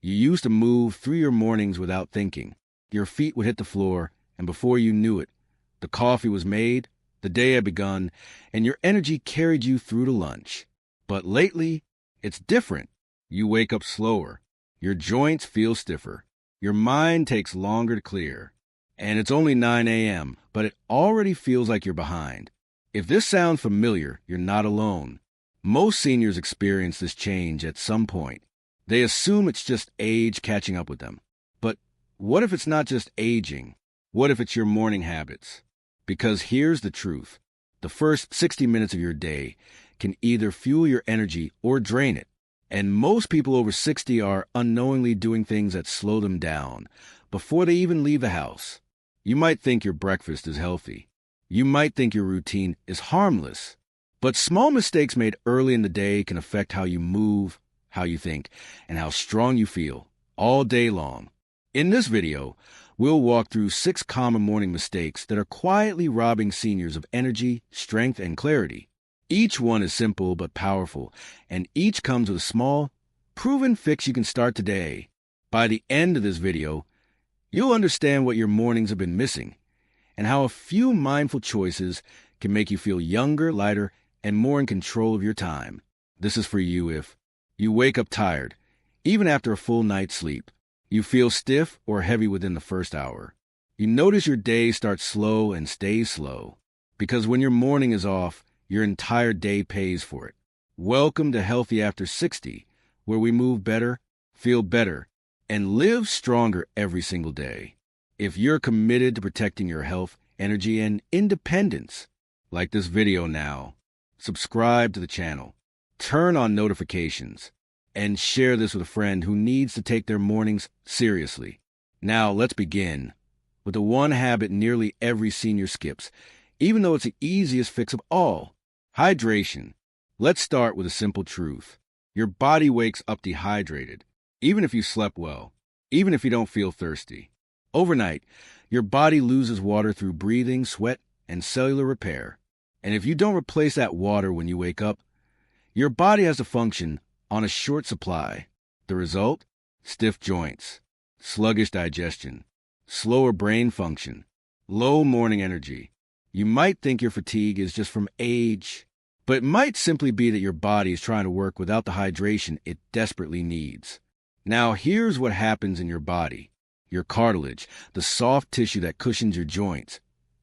You used to move through your mornings without thinking. Your feet would hit the floor, and before you knew it, the coffee was made, the day had begun, and your energy carried you through to lunch. But lately, it's different. You wake up slower. Your joints feel stiffer. Your mind takes longer to clear. And it's only 9 a.m., but it already feels like you're behind. If this sounds familiar, you're not alone. Most seniors experience this change at some point. They assume it's just age catching up with them. But what if it's not just aging? What if it's your morning habits? Because here's the truth. The first 60 minutes of your day can either fuel your energy or drain it. And most people over 60 are unknowingly doing things that slow them down before they even leave the house. You might think your breakfast is healthy. You might think your routine is harmless. But small mistakes made early in the day can affect how you move, how you think, and how strong you feel all day long. In this video, we'll walk through 6 common morning mistakes that are quietly robbing seniors of energy, strength, and clarity. Each one is simple but powerful, and each comes with a small, proven fix you can start today. By the end of this video, you'll understand what your mornings have been missing, and how a few mindful choices can make you feel younger, lighter, and more in control of your time. This is for you if you wake up tired, even after a full night's sleep. You feel stiff or heavy within the first hour. You notice your day starts slow and stays slow. Because when your morning is off, your entire day pays for it. Welcome to Healthy After 60, where we move better, feel better, and live stronger every single day. If you're committed to protecting your health, energy, and independence, like this video now, subscribe to the channel, turn on notifications, and share this with a friend who needs to take their mornings seriously. Now, let's begin with the one habit nearly every senior skips, even though it's the easiest fix of all: hydration. Let's start with a simple truth. Your body wakes up dehydrated, even if you slept well, even if you don't feel thirsty. Overnight, your body loses water through breathing, sweat, and cellular repair. And if you don't replace that water when you wake up, your body has to function on a short supply. The result? Stiff joints, sluggish digestion, slower brain function, low morning energy. You might think your fatigue is just from age, but it might simply be that your body is trying to work without the hydration it desperately needs. Now, here's what happens in your body. Your cartilage, the soft tissue that cushions your joints,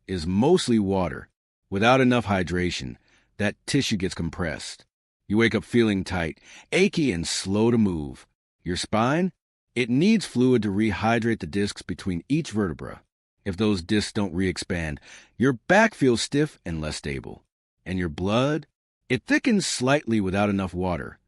is mostly water. Without enough hydration, that tissue gets compressed. You wake up feeling tight, achy, and slow to move. Your spine? It needs fluid to rehydrate the discs between each vertebra. If those discs don't re-expand, your back feels stiff and less stable. And your blood? It thickens slightly without enough water,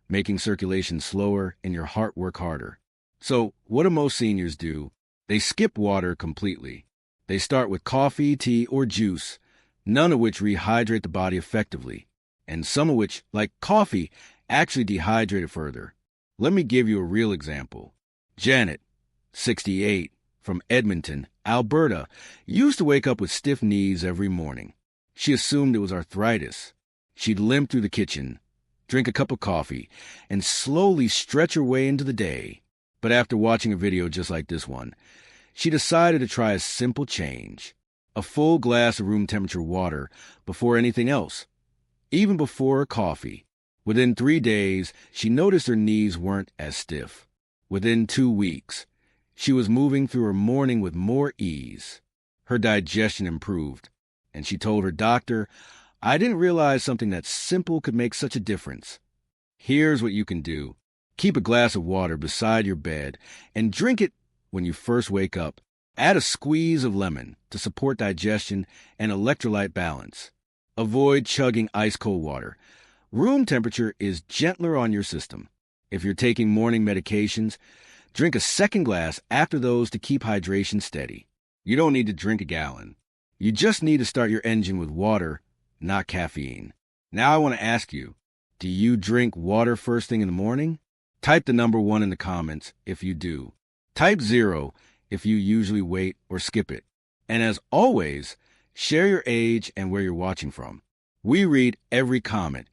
making circulation slower and your heart work harder. So, what do most seniors do? They skip water completely. They start with coffee, tea, or juice, none of which rehydrate the body effectively, and some of which, like coffee, actually dehydrate it further. Let me give you a real example. Janet, 68, from Edmonton, Alberta, used to wake up with stiff knees every morning. She assumed it was arthritis. She'd limp through the kitchen, drink a cup of coffee, and slowly stretch her way into the day. But after watching a video just like this one, she decided to try a simple change: a full glass of room temperature water before anything else, even before her coffee. Within 3 days, she noticed her knees weren't as stiff. Within 2 weeks, she was moving through her morning with more ease. Her digestion improved, and she told her doctor, "I didn't realize something that simple could make such a difference." Here's what you can do. Keep a glass of water beside your bed and drink it when you first wake up. Add a squeeze of lemon to support digestion and electrolyte balance. Avoid chugging ice-cold water. Room temperature is gentler on your system. If you're taking morning medications, drink a second glass after those to keep hydration steady. You don't need to drink a gallon. You just need to start your engine with water, not caffeine. Now I want to ask you, do you drink water first thing in the morning? Type the number 1 in the comments if you do. Type 0 if you usually wait or skip it. And as always, share your age and where you're watching from. We read every comment,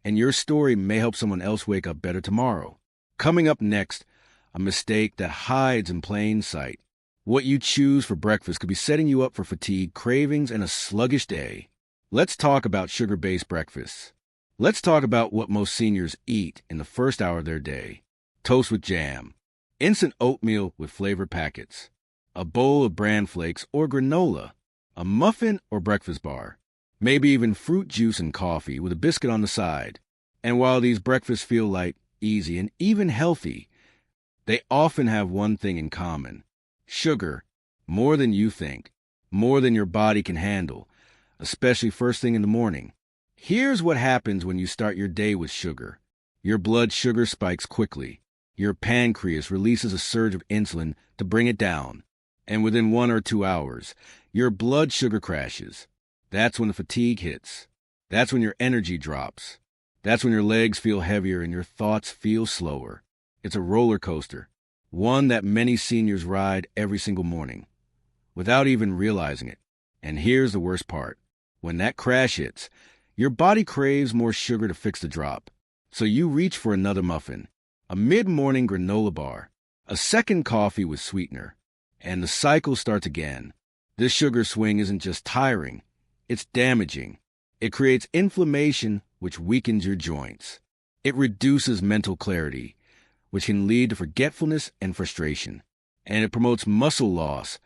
and your story may help someone else wake up better tomorrow. Coming up next, a mistake that hides in plain sight. What you choose for breakfast could be setting you up for fatigue, cravings, and a sluggish day. Let's talk about sugar-based breakfasts. Let's talk about what most seniors eat in the first hour of their day. Toast with jam, instant oatmeal with flavored packets, a bowl of bran flakes or granola, a muffin or breakfast bar, maybe even fruit juice and coffee with a biscuit on the side. And while these breakfasts feel light, easy, and even healthy, they often have one thing in common: sugar, more than you think, more than your body can handle, especially first thing in the morning. Here's what happens when you start your day with sugar. Your blood sugar spikes quickly. Your pancreas releases a surge of insulin to bring it down. And within 1 or 2 hours, your blood sugar crashes. That's when the fatigue hits. That's when your energy drops. That's when your legs feel heavier and your thoughts feel slower. It's a roller coaster, one that many seniors ride every single morning, without even realizing it. And here's the worst part. When that crash hits, your body craves more sugar to fix the drop. So you reach for another muffin, a mid-morning granola bar, a second coffee with sweetener, and the cycle starts again. This sugar swing isn't just tiring, it's damaging. It creates inflammation, which weakens your joints. It reduces mental clarity, which can lead to forgetfulness and frustration. And it promotes muscle loss,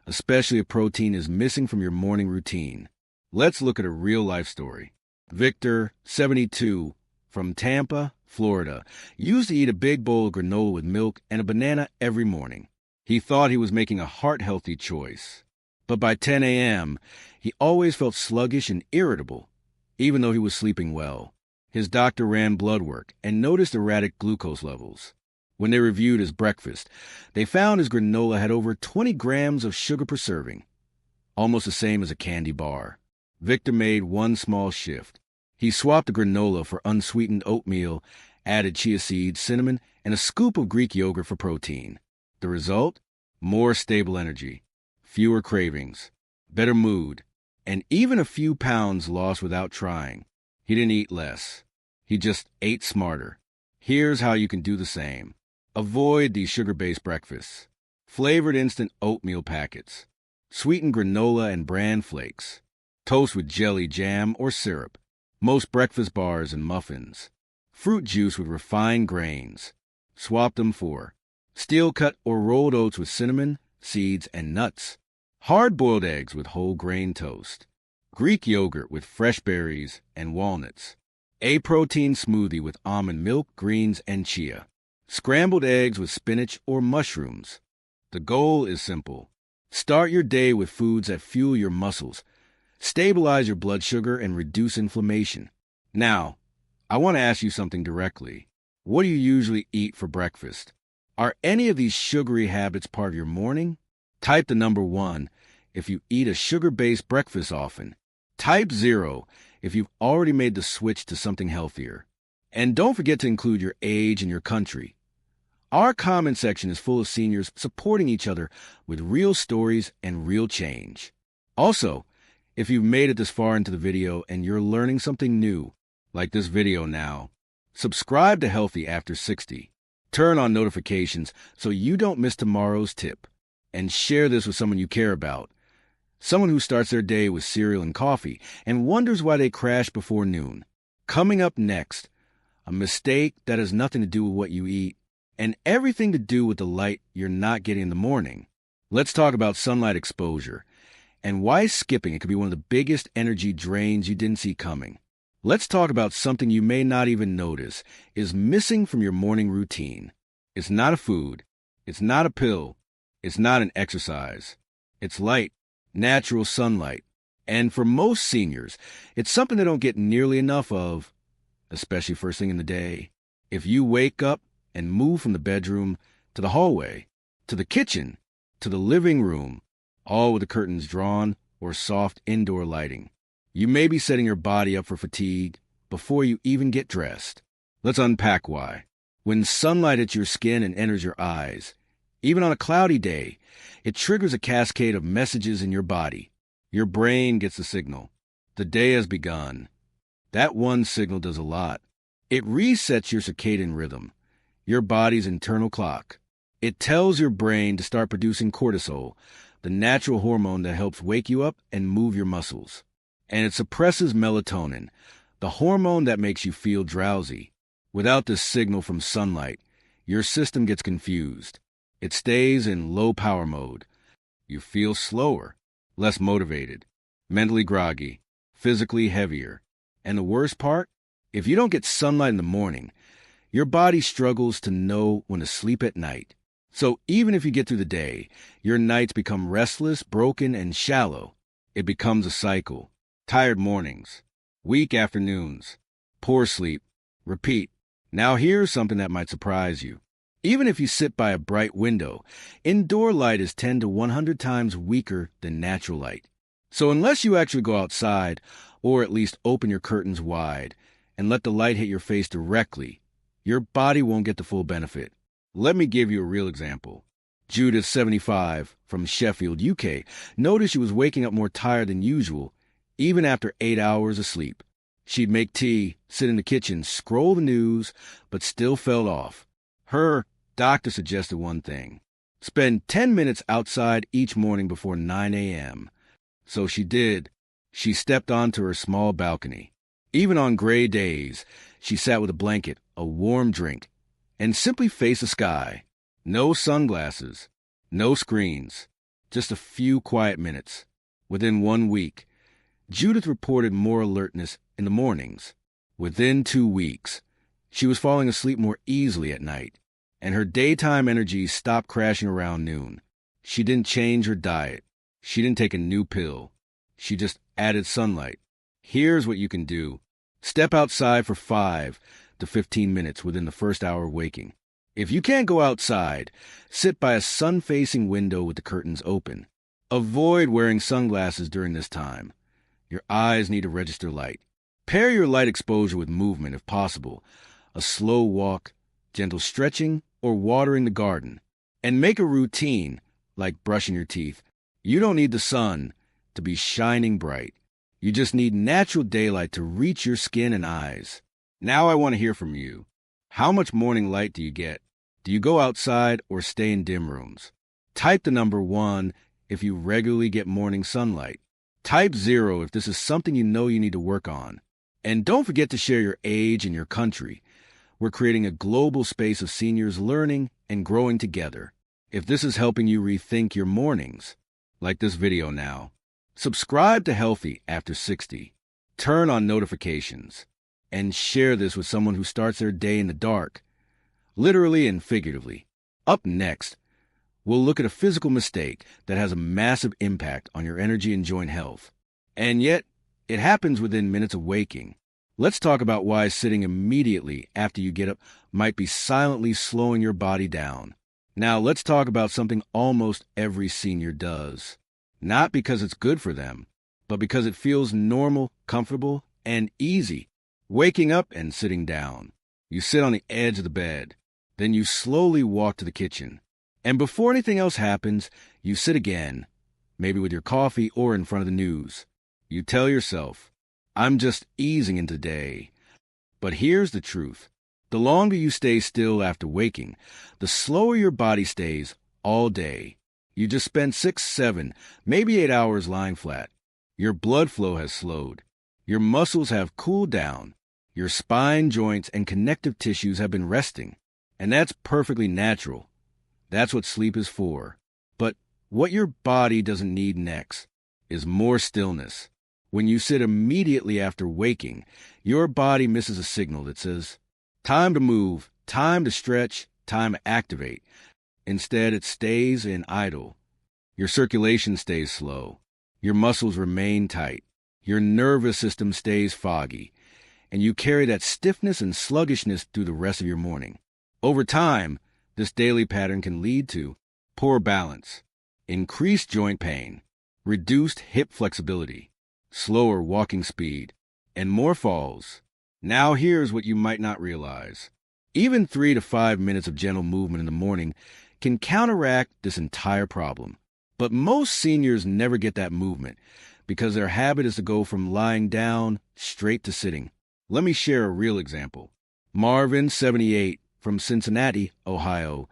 especially if protein is missing from your morning routine. Let's look at a real-life story. Victor, 72, from Tampa, Florida, used to eat a big bowl of granola with milk and a banana every morning. He thought he was making a heart-healthy choice. But by 10 a.m., he always felt sluggish and irritable, even though he was sleeping well. His doctor ran blood work and noticed erratic glucose levels. When they reviewed his breakfast, they found his granola had over 20 grams of sugar per serving, almost the same as a candy bar. Victor made one small shift. He swapped the granola for unsweetened oatmeal, added chia seeds, cinnamon, and a scoop of Greek yogurt for protein. The result? More stable energy, fewer cravings, better mood, and even a few pounds lost without trying. He didn't eat less. He just ate smarter. Here's how you can do the same. Avoid these sugar-based breakfasts. Flavored instant oatmeal packets. Sweetened granola and bran flakes. Toast with jelly, jam, or syrup. Most breakfast bars and muffins. Fruit juice with refined grains. Swap them for steel-cut or rolled oats with cinnamon, seeds, and nuts. Hard-boiled eggs with whole grain toast. Greek yogurt with fresh berries and walnuts. A protein smoothie with almond milk, greens, and chia. Scrambled eggs with spinach or mushrooms. The goal is simple. Start your day with foods that fuel your muscles, stabilize your blood sugar, and reduce inflammation. Now, I want to ask you something directly. What do you usually eat for breakfast? Are any of these sugary habits part of your morning? Type the number 1 if you eat a sugar-based breakfast often. Type 0 if you've already made the switch to something healthier. And don't forget to include your age and your country. Our comment section is full of seniors supporting each other with real stories and real change. Also, if you've made it this far into the video and you're learning something new, like this video now, subscribe to Healthy After 60. Turn on notifications so you don't miss tomorrow's tip. And share this with someone you care about. Someone who starts their day with cereal and coffee and wonders why they crash before noon. Coming up next, a mistake that has nothing to do with what you eat and everything to do with the light you're not getting in the morning. Let's talk about sunlight exposure and why skipping it could be one of the biggest energy drains you didn't see coming. Let's talk about something you may not even notice is missing from your morning routine. It's not a food. It's not a pill. It's not an exercise. It's light, natural sunlight. And for most seniors, it's something they don't get nearly enough of, especially first thing in the day. If you wake up and move from the bedroom to the hallway, to the kitchen, to the living room, all with the curtains drawn or soft indoor lighting, you may be setting your body up for fatigue before you even get dressed. Let's unpack why. When sunlight hits your skin and enters your eyes, even on a cloudy day, it triggers a cascade of messages in your body. Your brain gets the signal. The day has begun. That one signal does a lot. It resets your circadian rhythm, your body's internal clock. It tells your brain to start producing cortisol, the natural hormone that helps wake you up and move your muscles. And it suppresses melatonin, the hormone that makes you feel drowsy. Without this signal from sunlight, your system gets confused. It stays in low power mode. You feel slower, less motivated, mentally groggy, physically heavier. And the worst part? If you don't get sunlight in the morning, your body struggles to know when to sleep at night. So even if you get through the day, your nights become restless, broken, and shallow. It becomes a cycle. Tired mornings, weak afternoons, poor sleep, repeat. Now here's something that might surprise you. Even if you sit by a bright window, indoor light is 10 to 100 times weaker than natural light. So unless you actually go outside, or at least open your curtains wide, and let the light hit your face directly, your body won't get the full benefit. Let me give you a real example. Judith, 75, from Sheffield, UK, noticed she was waking up more tired than usual, even after 8 hours of sleep. She'd make tea, sit in the kitchen, scroll the news, but still fell off. Her doctor suggested one thing: spend 10 minutes outside each morning before 9 a.m. So she did. She stepped onto her small balcony. Even on gray days, she sat with a blanket, a warm drink, and simply faced the sky. No sunglasses, no screens, just a few quiet minutes. Within 1 week, Judith reported more alertness in the mornings. Within 2 weeks, she was falling asleep more easily at night, and her daytime energy stopped crashing around noon. She didn't change her diet. She didn't take a new pill. She just added sunlight. Here's what you can do. Step outside for 5 to 15 minutes within the first hour of waking. If you can't go outside, sit by a sun-facing window with the curtains open. Avoid wearing sunglasses during this time. Your eyes need to register light. Pair your light exposure with movement if possible. A slow walk, gentle stretching, or watering the garden. And make a routine, like brushing your teeth. You don't need the sun to be shining bright. You just need natural daylight to reach your skin and eyes. Now I want to hear from you. How much morning light do you get? Do you go outside or stay in dim rooms? Type the number 1 if you regularly get morning sunlight. Type 0 if this is something you know you need to work on. And don't forget to share your age and your country. We're creating a global space of seniors learning and growing together. If this is helping you rethink your mornings, like this video now, subscribe to Healthy After 60. Turn on notifications. And share this with someone who starts their day in the dark, literally and figuratively. Up next, we'll look at a physical mistake that has a massive impact on your energy and joint health. And yet, it happens within minutes of waking. Let's talk about why sitting immediately after you get up might be silently slowing your body down. Now, let's talk about something almost every senior does. Not because it's good for them, but because it feels normal, comfortable, and easy. Waking up and sitting down. You sit on the edge of the bed. Then you slowly walk to the kitchen. And before anything else happens, you sit again, maybe with your coffee or in front of the news. You tell yourself, I'm just easing into the day. But here's the truth. The longer you stay still after waking, the slower your body stays all day. You just spent 6, 7, maybe 8 hours lying flat. Your blood flow has slowed. Your muscles have cooled down. Your spine, joints, and connective tissues have been resting. And that's perfectly natural. That's what sleep is for. But what your body doesn't need next is more stillness. When you sit immediately after waking, your body misses a signal that says, time to move, time to stretch, time to activate. Instead, it stays in idle. Your circulation stays slow. Your muscles remain tight. Your nervous system stays foggy. And you carry that stiffness and sluggishness through the rest of your morning. Over time, this daily pattern can lead to poor balance, increased joint pain, reduced hip flexibility, slower walking speed, and more falls. Now here's what you might not realize. Even 3 to 5 minutes of gentle movement in the morning can counteract this entire problem. But most seniors never get that movement because their habit is to go from lying down straight to sitting. Let me share a real example. Marvin, 78, from Cincinnati, Ohio,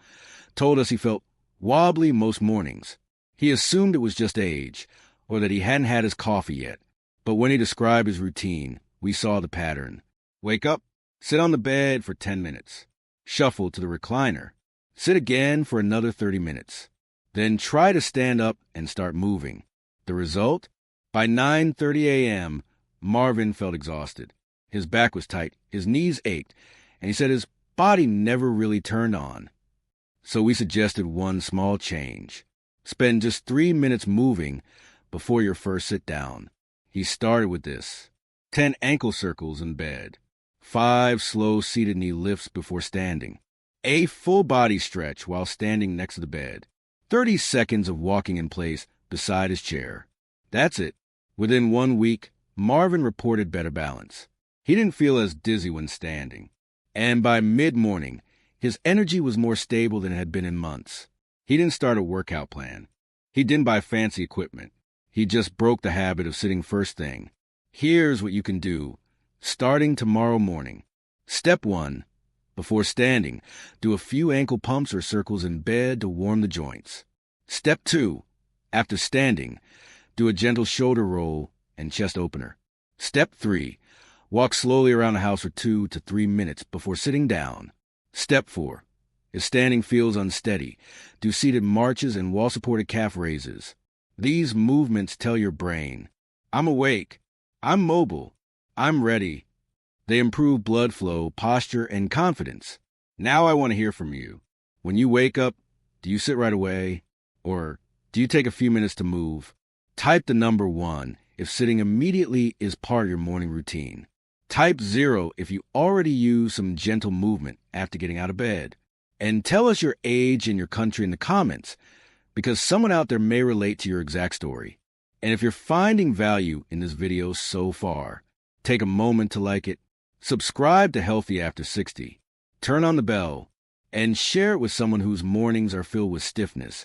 told us he felt wobbly most mornings. He assumed it was just age, or that he hadn't had his coffee yet. But when he described his routine, we saw the pattern. Wake up, sit on the bed for 10 minutes. Shuffle to the recliner. Sit again for another 30 minutes. Then try to stand up and start moving. The result? By 9:30 a.m., Marvin felt exhausted. His back was tight, his knees ached, and he said his body never really turned on. So we suggested one small change. Spend just 3 minutes moving before your first sit down. He started with this: 10 ankle circles in bed, 5 slow seated knee lifts before standing, a full body stretch while standing next to the bed, 30 seconds of walking in place beside his chair. That's it. Within 1 week, Marvin reported better balance. He didn't feel as dizzy when standing. And by mid-morning, his energy was more stable than it had been in months. He didn't start a workout plan. He didn't buy fancy equipment. He just broke the habit of sitting first thing. Here's what you can do, starting tomorrow morning. Step 1. Before standing, do a few ankle pumps or circles in bed to warm the joints. Step 2. After standing, do a gentle shoulder roll and chest opener. Step 3. Walk slowly around the house for 2 to 3 minutes before sitting down. Step 4. If standing feels unsteady, do seated marches and wall-supported calf raises. These movements tell your brain, I'm awake, I'm mobile, I'm ready. They improve blood flow, posture, and confidence. Now I want to hear from you. When you wake up, do you sit right away? Or do you take a few minutes to move? Type the number 1 if sitting immediately is part of your morning routine. Type 0 if you already use some gentle movement after getting out of bed. And tell us your age and your country in the comments, because someone out there may relate to your exact story. And if you're finding value in this video so far, take a moment to like it, subscribe to Healthy After 60, turn on the bell, and share it with someone whose mornings are filled with stiffness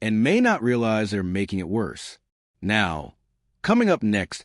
and may not realize they're making it worse. Now, coming up next,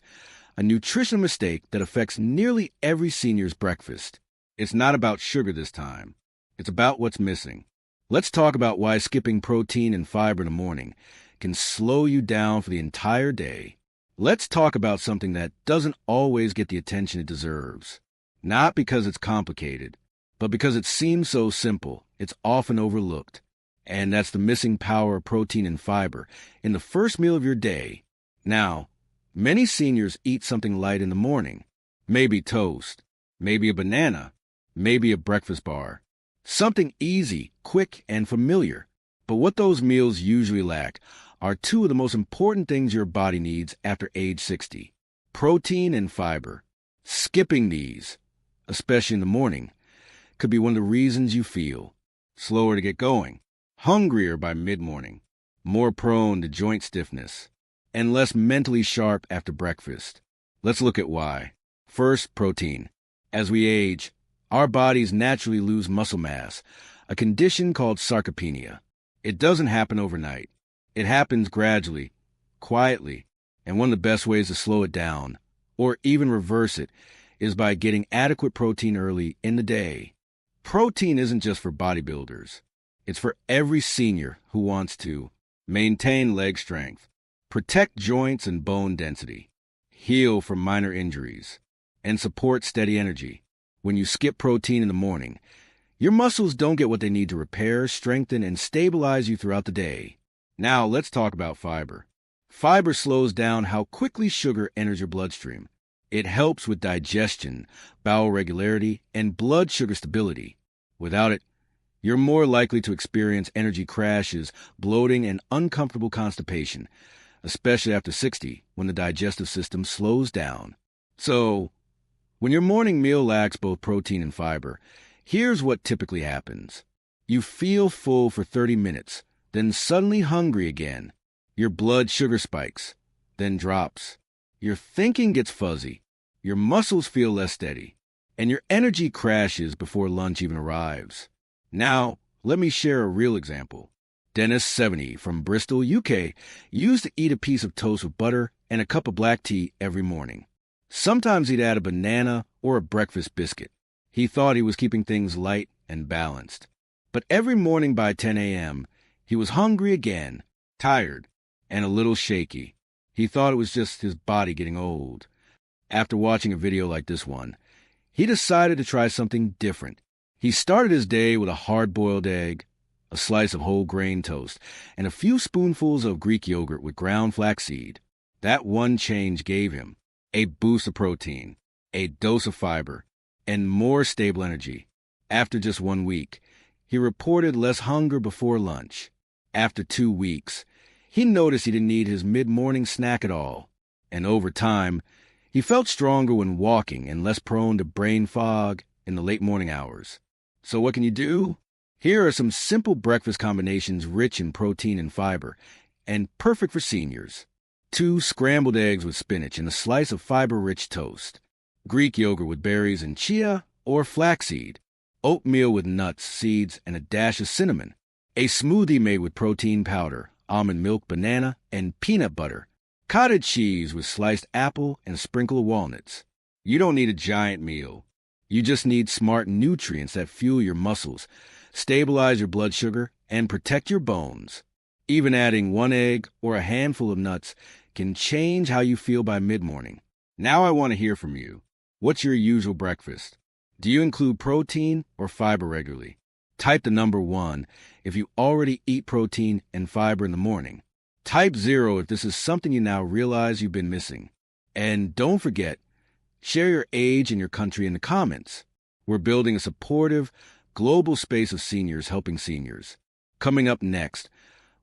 a nutritional mistake that affects nearly every senior's breakfast. It's not about sugar this time. It's about what's missing. Let's talk about why skipping protein and fiber in the morning can slow you down for the entire day. Let's talk about something that doesn't always get the attention it deserves. Not because it's complicated, but because it seems so simple, it's often overlooked. And that's the missing power of protein and fiber in the first meal of your day. Now, many seniors eat something light in the morning. Maybe toast, maybe a banana, maybe a breakfast bar. Something easy, quick, and familiar. But what those meals usually lack are 2 of the most important things your body needs after age 60: protein and fiber. Skipping these, especially in the morning, could be one of the reasons you feel slower to get going, hungrier by mid-morning, more prone to joint stiffness, and less mentally sharp after breakfast. Let's look at why. First, protein. As we age, our bodies naturally lose muscle mass, a condition called sarcopenia. It doesn't happen overnight. It happens gradually, quietly, and one of the best ways to slow it down, or even reverse it, is by getting adequate protein early in the day. Protein isn't just for bodybuilders. It's for every senior who wants to maintain leg strength, protect joints and bone density, heal from minor injuries, and support steady energy. When you skip protein in the morning, your muscles don't get what they need to repair, strengthen, and stabilize you throughout the day. Now let's talk about fiber. Fiber slows down how quickly sugar enters your bloodstream. It helps with digestion, bowel regularity, and blood sugar stability. Without it, you're more likely to experience energy crashes, bloating, and uncomfortable constipation, especially after 60, when the digestive system slows down. So, when your morning meal lacks both protein and fiber, here's what typically happens. You feel full for 30 minutes, then suddenly hungry again. Your blood sugar spikes, then drops. Your thinking gets fuzzy. Your muscles feel less steady. And your energy crashes before lunch even arrives. Now, let me share a real example. Dennis, 70, from Bristol, UK, used to eat a piece of toast with butter and a cup of black tea every morning. Sometimes he'd add a banana or a breakfast biscuit. He thought he was keeping things light and balanced. But every morning by 10 a.m., he was hungry again, tired, and a little shaky. He thought it was just his body getting old. After watching a video like this one, he decided to try something different. He started his day with a hard-boiled egg, a slice of whole grain toast, and a few spoonfuls of Greek yogurt with ground flaxseed. That one change gave him a boost of protein, a dose of fiber, and more stable energy. After just 1 week, he reported less hunger before lunch. After 2 weeks, he noticed he didn't need his mid-morning snack at all. And over time, he felt stronger when walking and less prone to brain fog in the late morning hours. So what can you do? Here are some simple breakfast combinations rich in protein and fiber, and perfect for seniors. 2 scrambled eggs with spinach and a slice of fiber-rich toast. Greek yogurt with berries and chia or flaxseed. Oatmeal with nuts, seeds, and a dash of cinnamon. A smoothie made with protein powder, almond milk, banana, and peanut butter. Cottage cheese with sliced apple and a sprinkle of walnuts. You don't need a giant meal. You just need smart nutrients that fuel your muscles, stabilize your blood sugar, and protect your bones. Even adding 1 egg or a handful of nuts can change how you feel by mid-morning. Now I want to hear from you. What's your usual breakfast? Do you include protein or fiber regularly? Type the number 1 if you already eat protein and fiber in the morning. Type 0 if this is something you now realize you've been missing. And don't forget, share your age and your country in the comments. We're building a supportive, global space of seniors helping seniors. Coming up next,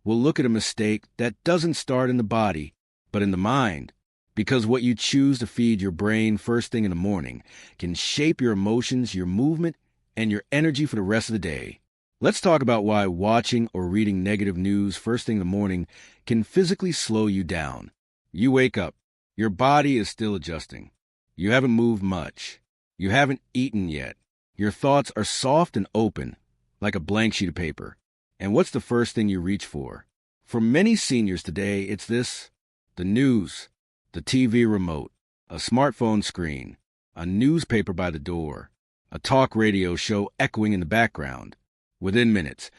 we'll look at a mistake that doesn't start in the body, but in the mind. Because what you choose to feed your brain first thing in the morning can shape your emotions, your movement, and your energy for the rest of the day. Let's talk about why watching or reading negative news first thing in the morning can physically slow you down. You wake up. Your body is still adjusting. You haven't moved much. You haven't eaten yet. Your thoughts are soft and open, like a blank sheet of paper. And what's the first thing you reach for? For many seniors today, it's this: the news, the TV remote, a smartphone screen, a newspaper by the door, a talk radio show echoing in the background. Within minutes,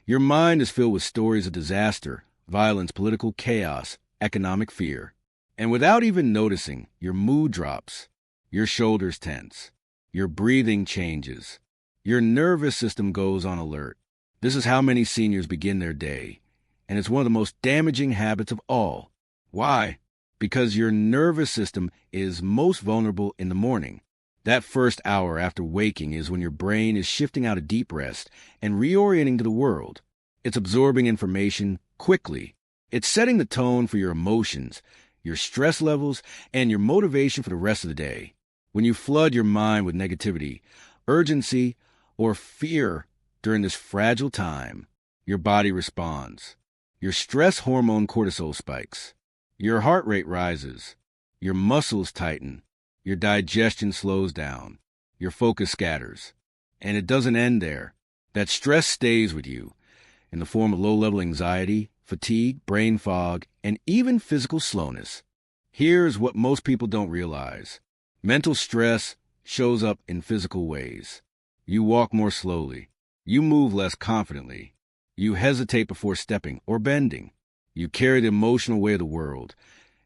your mind is filled with stories of disaster, violence, political chaos, economic fear. And without even noticing, your mood drops, your shoulders tense, your breathing changes, your nervous system goes on alert. This is how many seniors begin their day, and it's one of the most damaging habits of all. Why? Because your nervous system is most vulnerable in the morning. That first hour after waking is when your brain is shifting out of deep rest and reorienting to the world. It's absorbing information quickly. It's setting the tone for your emotions, your stress levels, and your motivation for the rest of the day. When you flood your mind with negativity, urgency, or fear during this fragile time, your body responds. Your stress hormone cortisol spikes. Your heart rate rises. Your muscles tighten. Your digestion slows down. Your focus scatters. And it doesn't end there. That stress stays with you in the form of low-level anxiety, fatigue, brain fog, and even physical slowness. Here's what most people don't realize. Mental stress shows up in physical ways. You walk more slowly. You move less confidently. You hesitate before stepping or bending. You carry the emotional weight of the world,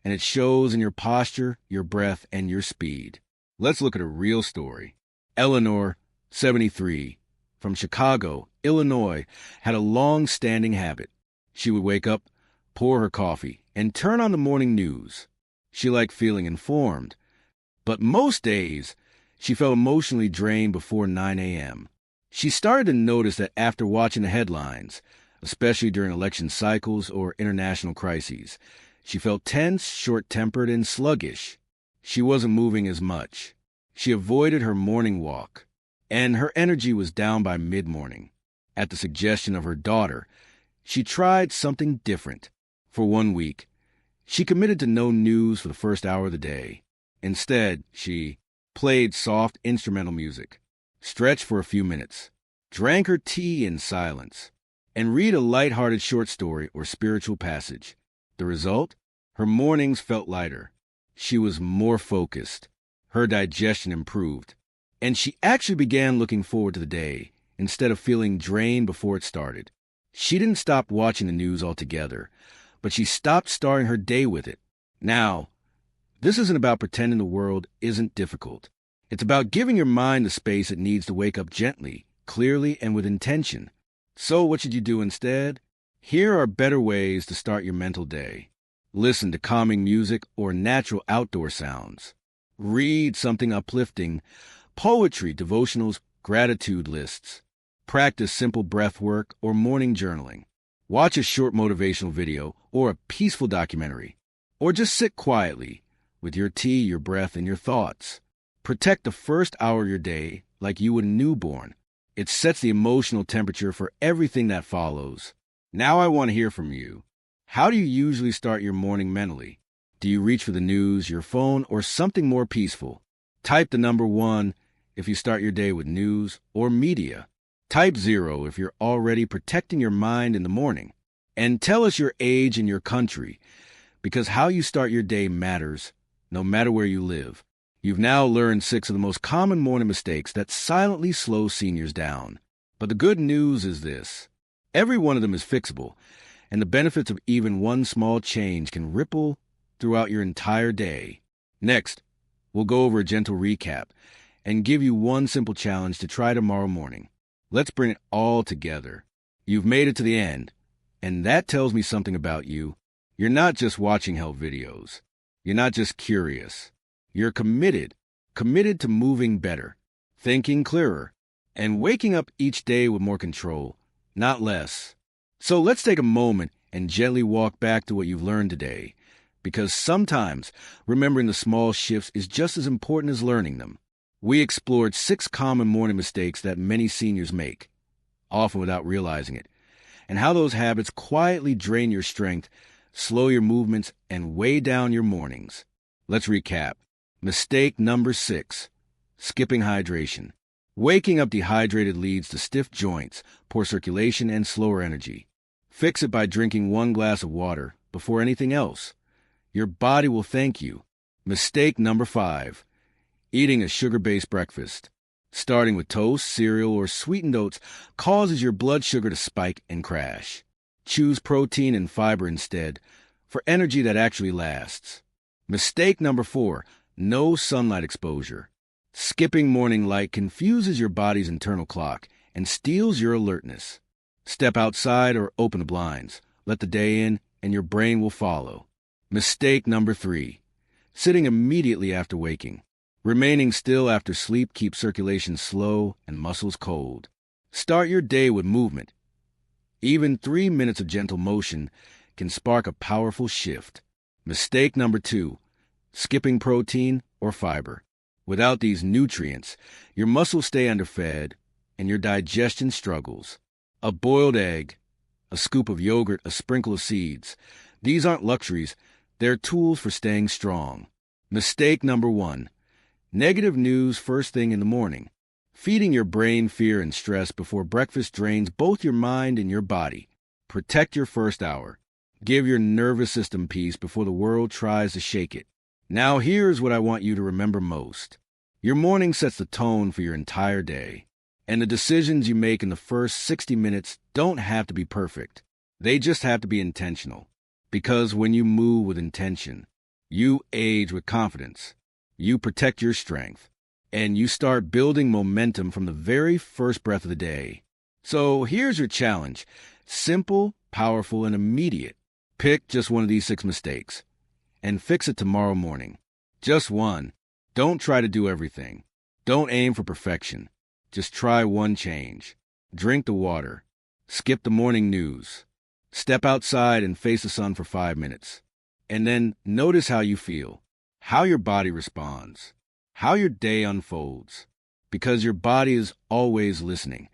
and it shows in your posture, your breath, and your speed. Let's look at a real story. Eleanor, 73, from Chicago, Illinois, had a long-standing habit. She would wake up, pour her coffee, and turn on the morning news. She liked feeling informed, but most days, she felt emotionally drained before 9 a.m. She started to notice that after watching the headlines, especially during election cycles or international crises, she felt tense, short-tempered, and sluggish. She wasn't moving as much. She avoided her morning walk, and her energy was down by mid-morning. At the suggestion of her daughter, she tried something different. For 1 week, she committed to no news for the first hour of the day. Instead, she played soft instrumental music, stretched for a few minutes, drank her tea in silence, and read a light-hearted short story or spiritual passage. The result? Her mornings felt lighter. She was more focused. Her digestion improved. And she actually began looking forward to the day instead of feeling drained before it started. She didn't stop watching the news altogether, but she stopped starting her day with it. Now, this isn't about pretending the world isn't difficult. It's about giving your mind the space it needs to wake up gently, clearly, and with intention. So what should you do instead? Here are better ways to start your mental day. Listen to calming music or natural outdoor sounds. Read something uplifting, poetry, devotionals, gratitude lists. Practice simple breath work or morning journaling. Watch a short motivational video or a peaceful documentary. Or just sit quietly with your tea, your breath, and your thoughts. Protect the first hour of your day like you would a newborn. It sets the emotional temperature for everything that follows. Now I want to hear from you. How do you usually start your morning mentally? Do you reach for the news, your phone, or something more peaceful? Type the number 1 if you start your day with news or media. Type 0 if you're already protecting your mind in the morning. And tell us your age and your country, because how you start your day matters, no matter where you live. You've now learned 6 of the most common morning mistakes that silently slow seniors down. But the good news is this: every one of them is fixable, and the benefits of even one small change can ripple throughout your entire day. Next, we'll go over a gentle recap and give you one simple challenge to try tomorrow morning. Let's bring it all together. You've made it to the end, and that tells me something about you. You're not just watching health videos. You're not just curious. You're committed to moving better, thinking clearer, and waking up each day with more control, not less. So let's take a moment and gently walk back to what you've learned today, because sometimes remembering the small shifts is just as important as learning them. We explored 6 common morning mistakes that many seniors make, often without realizing it, and how those habits quietly drain your strength, slow your movements, and weigh down your mornings. Let's recap. Mistake number 6, skipping hydration. Waking up dehydrated leads to stiff joints, poor circulation, and slower energy. Fix it by drinking 1 glass of water before anything else. Your body will thank you. Mistake number 5, eating a sugar-based breakfast. Starting with toast, cereal, or sweetened oats causes your blood sugar to spike and crash. Choose protein and fiber instead for energy that actually lasts. Mistake number 4, no sunlight exposure. Skipping morning light confuses your body's internal clock and steals your alertness. Step outside or open the blinds. Let the day in, and your brain will follow. Mistake number 3, sitting immediately after waking. Remaining still after sleep keeps circulation slow and muscles cold. Start your day with movement. Even 3 minutes of gentle motion can spark a powerful shift. Mistake number 2, skipping protein or fiber. Without these nutrients, your muscles stay underfed and your digestion struggles. A boiled egg, a scoop of yogurt, a sprinkle of seeds. These aren't luxuries, they're tools for staying strong. Mistake number 1, negative news first thing in the morning. Feeding your brain fear and stress before breakfast drains both your mind and your body. Protect your first hour. Give your nervous system peace before the world tries to shake it. Now here's what I want you to remember most. Your morning sets the tone for your entire day. And the decisions you make in the first 60 minutes don't have to be perfect. They just have to be intentional. Because when you move with intention, you age with confidence. You protect your strength. And you start building momentum from the very first breath of the day. So here's your challenge. Simple, powerful, and immediate. Pick just one of these 6 mistakes and fix it tomorrow morning. Just one. Don't try to do everything. Don't aim for perfection. Just try one change. Drink the water. Skip the morning news. Step outside and face the sun for 5 minutes. And then notice how you feel, how your body responds, how your day unfolds. Because your body is always listening,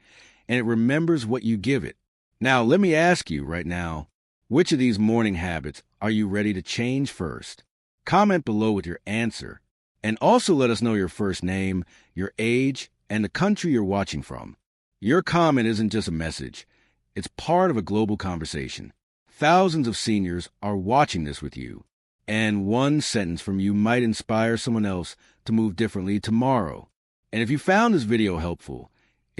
and it remembers what you give it. Now, let me ask you right now, which of these morning habits are you ready to change first? Comment below with your answer. And also let us know your first name, your age, and the country you're watching from. Your comment isn't just a message. It's part of a global conversation. Thousands of seniors are watching this with you. And one sentence from you might inspire someone else to move differently tomorrow. And if you found this video helpful,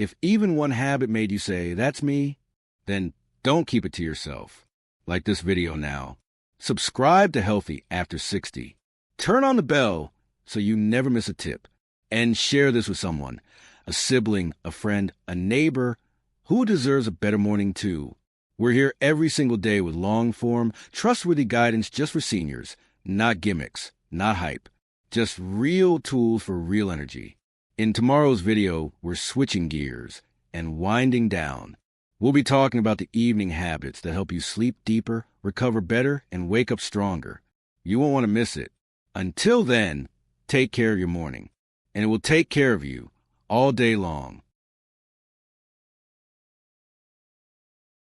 If even one habit made you say, "That's me," then don't keep it to yourself. Like this video now. Subscribe to Healthy After 60. Turn on the bell so you never miss a tip. And share this with someone, a sibling, a friend, a neighbor, who deserves a better morning too. We're here every single day with long-form, trustworthy guidance just for seniors. Not gimmicks, not hype. Just real tools for real energy. In tomorrow's video, we're switching gears and winding down. We'll be talking about the evening habits that help you sleep deeper, recover better, and wake up stronger. You won't want to miss it. Until then, take care of your morning, and it will take care of you all day long.